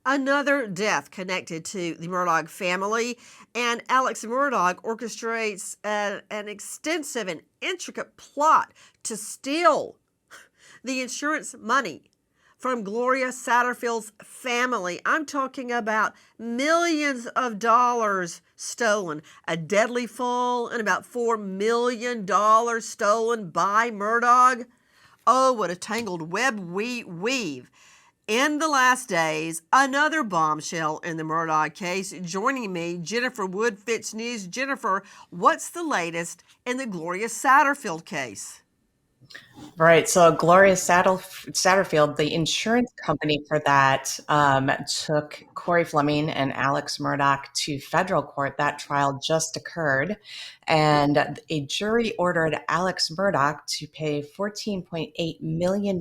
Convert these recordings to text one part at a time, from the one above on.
Another death connected to the Murdaugh family, and Alex Murdaugh orchestrates an extensive and intricate plot to steal the insurance money from Gloria Satterfield's family. I'm talking about millions of dollars stolen, a deadly fall, and about $4 million stolen by Murdaugh. Oh, what a tangled web we weave. In the last days, another bombshell in the Murdaugh case. Joining me, Jennifer Wood, Fitch News. Jennifer, what's the latest in the Gloria Satterfield case? Right. So Satterfield, the insurance company for that, took Corey Fleming and Alex Murdaugh to federal court. That trial just occurred, and a jury ordered Alex Murdaugh to pay $14.8 million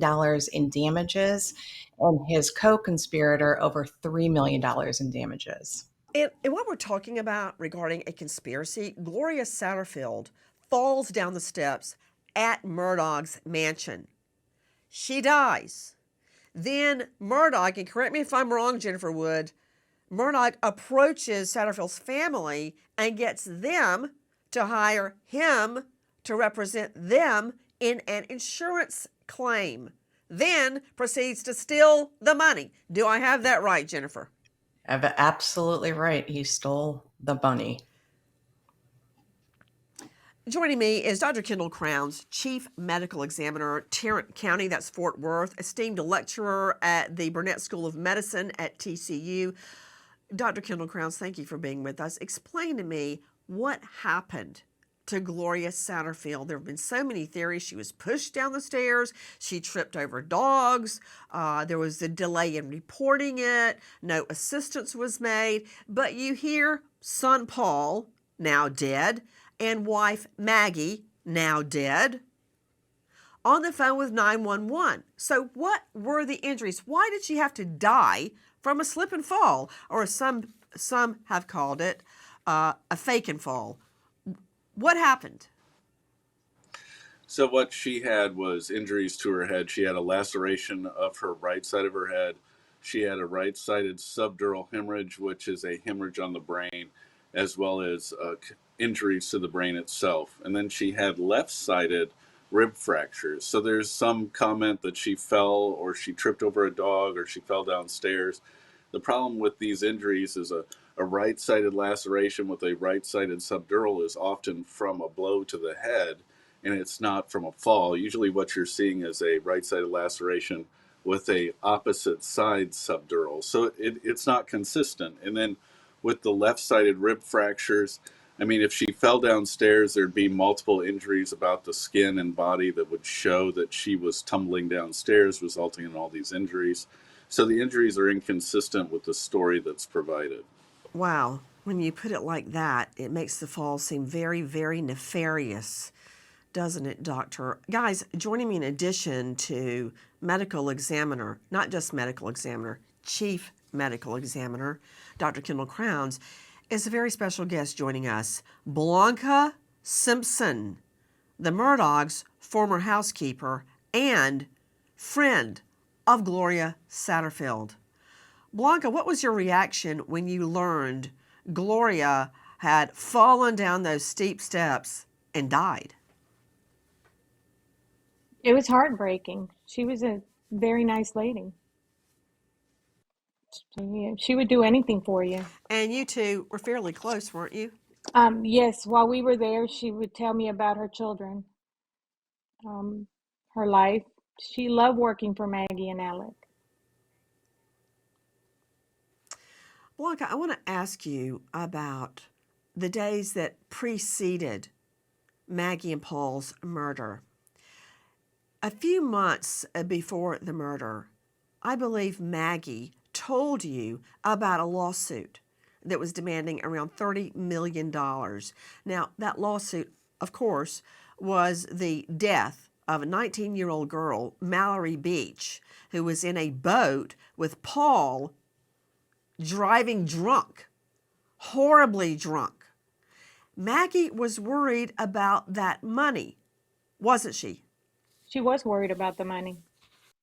in damages and his co-conspirator over $3 million in damages. And what we're talking about regarding a conspiracy, Gloria Satterfield falls down the steps at Murdaugh's mansion. She dies. Then Murdaugh, and correct me if I'm wrong, Jennifer Wood, Murdaugh approaches Satterfield's family and gets them to hire him to represent them in an insurance claim. Then proceeds to steal the money. Do I have that right, Jennifer? Absolutely right. He stole the money. Joining me is Dr. Kendall Crowns, Chief Medical Examiner, Tarrant County, that's Fort Worth, esteemed lecturer at the Burnett School of Medicine at TCU. Dr. Kendall Crowns, thank you for being with us. Explain to me what happened to Gloria Satterfield. There have been so many theories. She was pushed down the stairs. She tripped over dogs. There was a delay in reporting it. No assistance was made. But you hear son Paul, now dead, and wife Maggie, now dead, on the phone with 911. So what were the injuries? Why did she have to die from a slip and fall, or some have called it a fake and fall? What happened? So what she had was injuries to her head. She had a laceration of her right side of her head. She had a right-sided subdural hemorrhage, which is a hemorrhage on the brain, as well as injuries to the brain itself. And then she had left-sided rib fractures. So there's some comment that she fell or she tripped over a dog or she fell downstairs. The problem with these injuries is a right-sided laceration with a right-sided subdural is often from a blow to the head, and it's not from a fall. Usually what you're seeing is a right-sided laceration with a opposite side subdural. So it's not consistent. And then with the left-sided rib fractures, I mean, if she fell downstairs, there'd be multiple injuries about the skin and body that would show that she was tumbling downstairs, resulting in all these injuries. So the injuries are inconsistent with the story that's provided. Wow, when you put it like that, it makes the fall seem very, very nefarious, doesn't it, Doctor? Guys, joining me in addition to medical examiner, not just medical examiner, chief medical examiner, Dr. Kendall Crowns, is a very special guest joining us, Blanca Simpson, the Murdaugh's former housekeeper and friend of Gloria Satterfield. Blanca, what was your reaction when you learned Gloria had fallen down those steep steps and died? It was heartbreaking. She was a very nice lady. She would do anything for you. And you two were fairly close, weren't you? Yes, while we were there, she would tell me about her children, um, her life. She loved working for Maggie and Alec. Blanca, I want to ask you about the days that preceded Maggie and Paul's murder. A few months before the murder, I believe Maggie told you about a lawsuit that was demanding around $30 million. Now, that lawsuit, of course, was the death of a 19-year-old girl, Mallory Beach, who was in a boat with Paul driving drunk, horribly drunk. Maggie was worried about that money, wasn't she? She was worried about the money,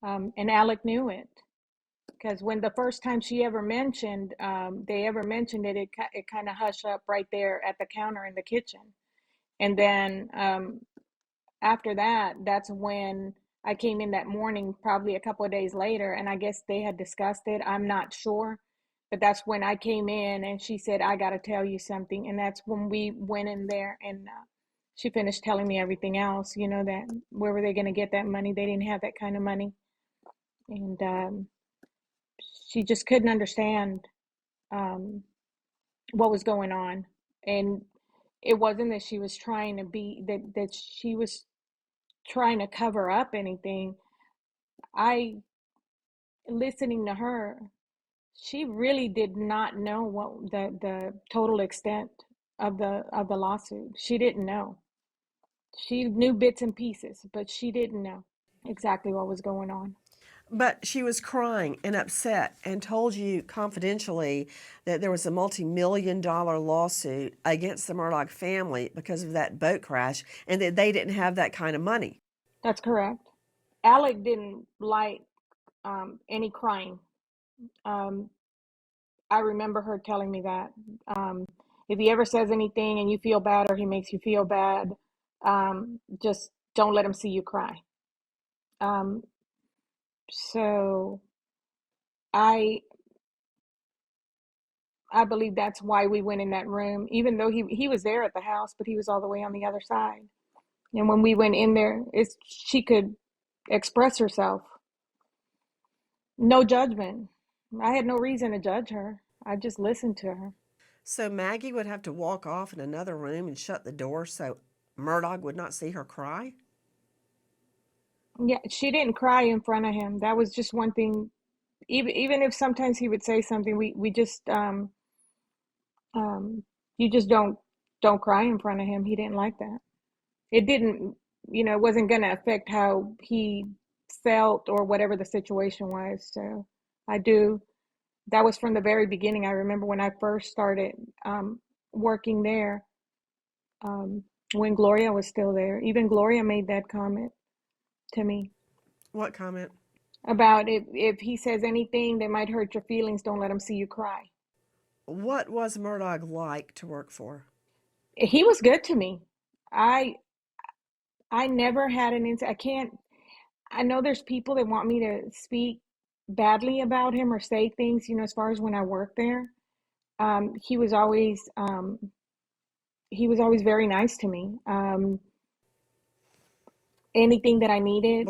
and Alec knew it. because when the first time she ever mentioned, they ever mentioned it, it kind of hushed up right there at the counter in the kitchen. And then after that, that's when I came in that morning, probably a couple of days later, and I guess they had discussed it. I'm not sure. But that's when I came in and she said, I got to tell you something. And that's when we went in there and she finished telling me everything else, that where were they going to get that money? They didn't have that kind of money. And she just couldn't understand what was going on. And it wasn't that she was trying to be, that she was trying to cover up anything. Listening to her, she really did not know what the total extent of the lawsuit. She didn't know. She knew bits and pieces, but she didn't know exactly what was going on. But she was crying and upset and told you confidentially that there was a multi-million-dollar lawsuit against the Murdaugh family because of that boat crash and that they didn't have that kind of money. That's correct. Alec didn't like any crying. I remember her telling me that. If he ever says anything and you feel bad or he makes you feel bad, just don't let him see you cry. So I believe that's why we went in that room, even though he was there at the house, but he was all the way on the other side. And when we went in there, she could express herself. No judgment. I had no reason to judge her. I just listened to her. So Maggie would have to walk off in another room and shut the door so Murdaugh would not see her cry? Yeah, she didn't cry in front of him. That was just one thing. Even if sometimes he would say something, we just you just don't cry in front of him. He didn't like that. It didn't, it wasn't going to affect how he felt or whatever the situation was. So that was from the very beginning. I remember when I first started working there, when Gloria was still there. Even Gloria made that comment to me What comment? about if he says anything that might hurt your feelings, don't let him see you cry. What was Murdaugh like to work for? He was good to me. I never had an incident. I know there's people that want me to speak badly about him or say things, as far as when I worked there. He was always very nice to me. Anything that I needed.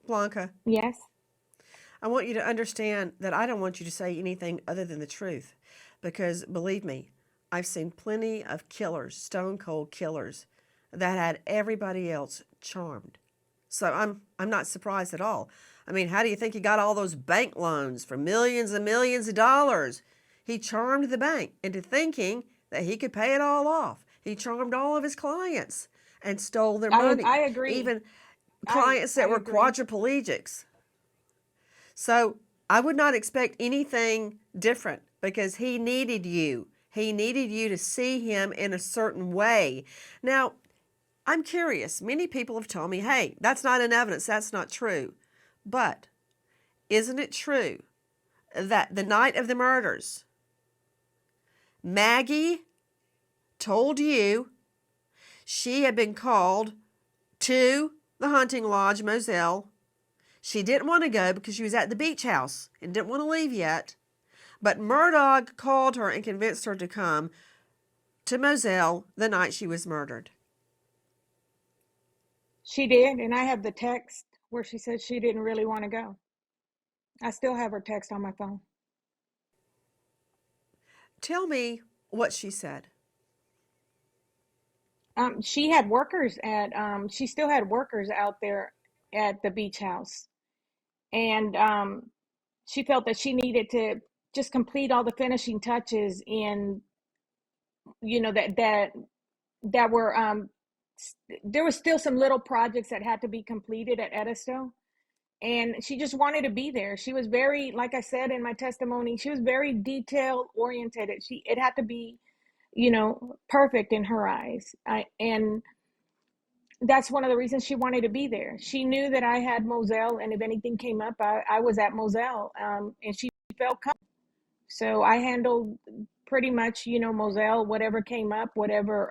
Blanca, Yes. I want you to understand that I don't want you to say anything other than the truth. Because believe me, I've seen plenty of killers, stone cold killers, that had everybody else charmed. So I'm not surprised at all. I mean, how do you think he got all those bank loans for millions and millions of dollars? He charmed the bank into thinking that he could pay it all off. He charmed all of his clients and stole their money. I agree. Even clients that were quadriplegics. So I would not expect anything different because he needed you. He needed you to see him in a certain way. Now, I'm curious. Many people have told me, hey, that's not in evidence. That's not true. But isn't it true that the night of the murders, Maggie told you she had been called to the hunting lodge, Moselle. She didn't want to go because she was at the beach house and didn't want to leave yet. But Murdaugh called her and convinced her to come to Moselle the night she was murdered. She did, and I have the text where she said she didn't really want to go. I still have her text on my phone. Tell me what she said. She had workers she still had workers out there at the beach house. And she felt that she needed to just complete all the finishing touches in, that were, there was still some little projects that had to be completed at Edisto. And she just wanted to be there. She was very, like I said in my testimony, she was very detail oriented. It had to be, perfect in her eyes. And That's one of the reasons she wanted to be there. She knew that I had Moselle, and if anything came up, I was at Moselle, and she felt comfortable. So I handled pretty much, Moselle, whatever came up, whatever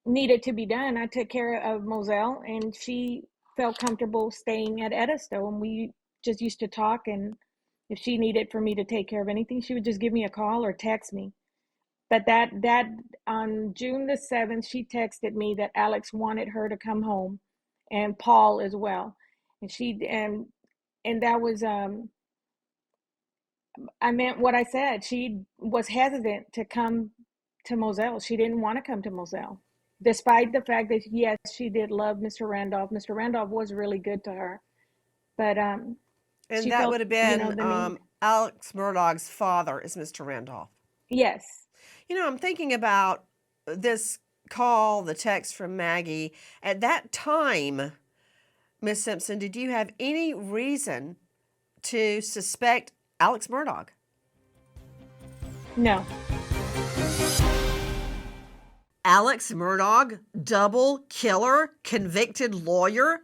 needed to be done. I took care of Moselle, and she felt comfortable staying at Edisto, and we just used to talk. And if she needed for me to take care of anything, she would just give me a call or text me. But that on June the 7th, she texted me that Alex wanted her to come home, and Paul as well. And and that was I meant what I said. She was hesitant to come to Moselle. She didn't want to come to Moselle, despite the fact that yes, she did love Mr. Randolph. Mr. Randolph was really good to her, but And she that felt, would have been the need. Alex Murdaugh's father is Mr. Randolph. Yes. I'm thinking about this call, the text from Maggie. At that time, Miss Simpson, did you have any reason to suspect Alex Murdaugh? No. Alex Murdaugh, double killer, convicted lawyer,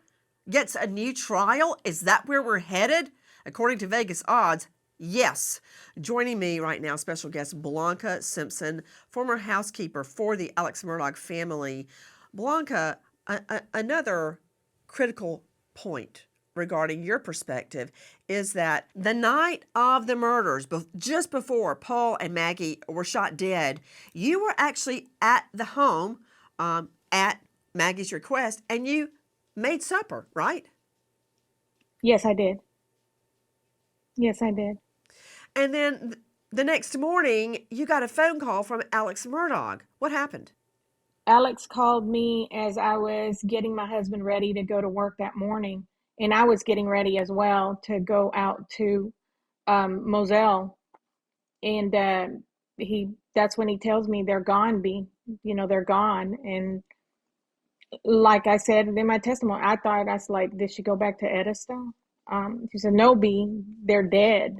gets a new trial? Is that where we're headed? According to Vegas odds, yes. Joining me right now, special guest Blanca Simpson, former housekeeper for the Alex Murdaugh family. Blanca, another critical point regarding your perspective is that the night of the murders, just before Paul and Maggie were shot dead, you were actually at the home at Maggie's request, and you made supper, right? Yes, I did. Yes, I did. And then the next morning, you got a phone call from Alex Murdaugh. What happened? Alex called me as I was getting my husband ready to go to work that morning, and I was getting ready as well to go out to Moselle, and that's when he tells me they're gone, B. They're gone. And like I said in my testimony, I was like, did she go back to Edisto? She said, no, B, they're dead.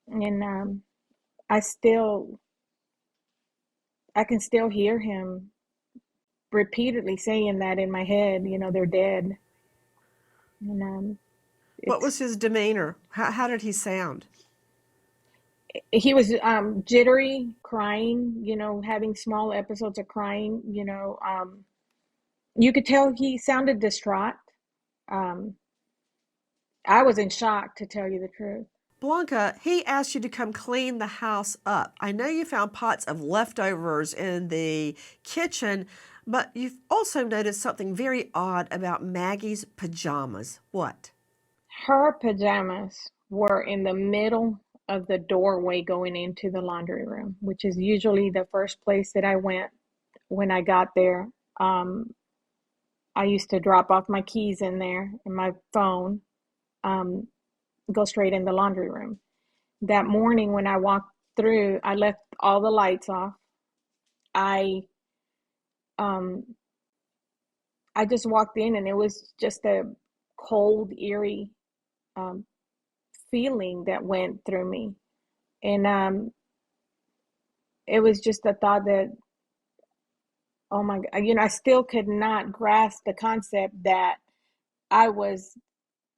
And I can still hear him repeatedly saying that in my head, they're dead. And What was it's his demeanor? How did he sound? he was jittery, crying, having small episodes of crying. You could tell he sounded distraught. Um, I was in shock, to tell you the truth. Blanca, he asked you to come clean the house up. I know you found pots of leftovers in the kitchen, but you've also noticed something very odd about Maggie's pajamas. What? Her pajamas were in the middle of the doorway going into the laundry room, which is usually the first place that I went when I got there. I used to drop off my keys in there and my phone, um, go straight in the laundry room. That morning when I walked through, I left all the lights off. I um, I just walked in, and it was just a cold, eerie um, feeling that went through me. And it was just a thought that, oh my God, I still could not grasp the concept that I was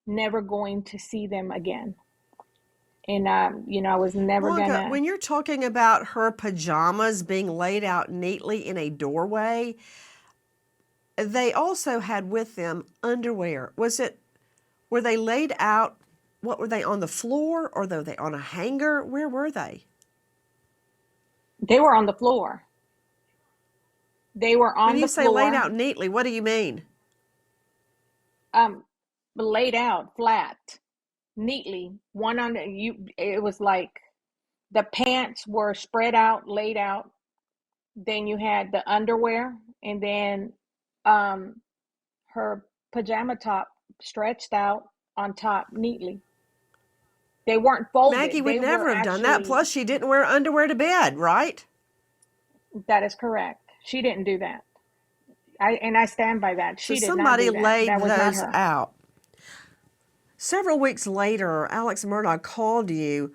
never going to see them again. And, I was never Blanca, gonna. when you're talking about her pajamas being laid out neatly in a doorway, they also had with them underwear. Were they laid out? What were they, on the floor, or were they on a hanger? Where were they? They were on the floor. They were When on you the say laid floor, out neatly, what do you mean? um, laid out flat, neatly. One on you. It was like the pants were spread out, laid out. Then you had the underwear, and then um, her pajama top stretched out on top neatly. They weren't Maggie folded. would They were never have done that. actually, Plus, she didn't wear underwear to bed, right? that is correct. She didn't do that. I stand by that. So She did not somebody do that. laid That was not those her. out. Several weeks later, Alex Murdaugh called you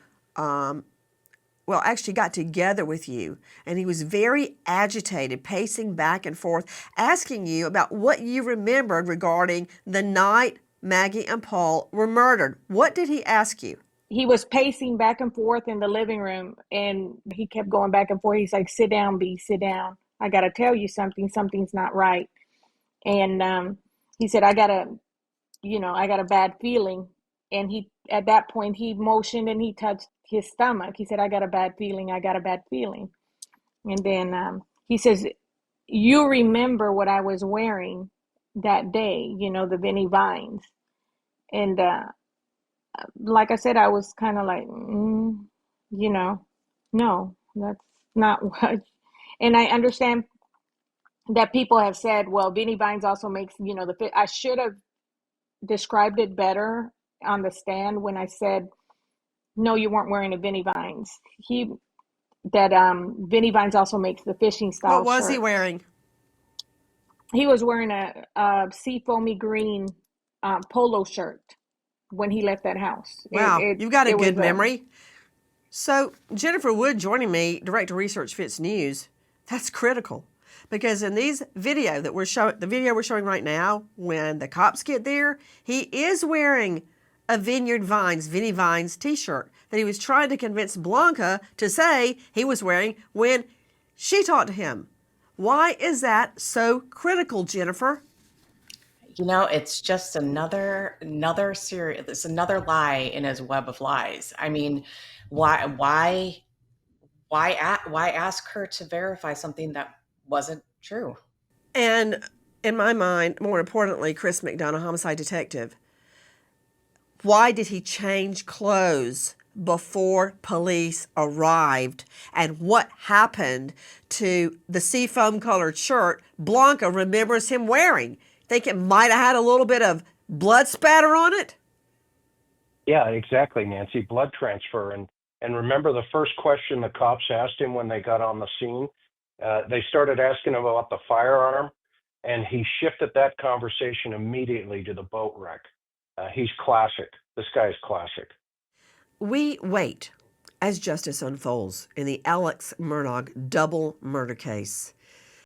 well, actually got together with you, and he was very agitated, pacing back and forth, asking you about what you remembered regarding the night Maggie and Paul were murdered. What did he ask you? He was pacing back and forth in the living room, and he kept going back and forth. He's like, "Sit down, B, sit down. I got to tell you something. Something's not right." And he said, I got a bad feeling. And at that point, he motioned and he touched his stomach. He said, "I got a bad feeling. I got a bad feeling." And then he says, "You remember what I was wearing that day, the Vinnie Vines." And like I said, I was kind of like, you know, no, that's not what. And I understand that people have said, well, Vinnie Vines also makes, the fit. I should have described it better on the stand when I said, no, you weren't wearing a Vinnie Vines. Vinnie Vines also makes the fishing What style was he shirt. wearing? He was wearing a seafoamy green polo shirt when he left that house. Wow, you've got a It was good memory. So, Jennifer Wood joining me, Director of Research Fits News, that's critical. Because in these video that the video we're showing right now, when the cops get there, he is wearing a Vinnie Vines t-shirt that he was trying to convince Blanca to say he was wearing when she talked to him. Why is that so critical, Jennifer? It's just another series. It's another lie in his web of lies. I mean, why ask her to verify something that wasn't true? And in my mind, more importantly, Chris McDonough, homicide detective, why did he change clothes before police arrived? And what happened to the seafoam colored shirt Blanca remembers him wearing? Think it might have had a little bit of blood spatter on it? Yeah, exactly, Nancy. Blood transfer. And remember the first question the cops asked him when they got on the scene? They started asking him about the firearm, and he shifted that conversation immediately to the boat wreck. He's classic. This guy's classic. We wait as justice unfolds in the Alex Murdaugh double murder case.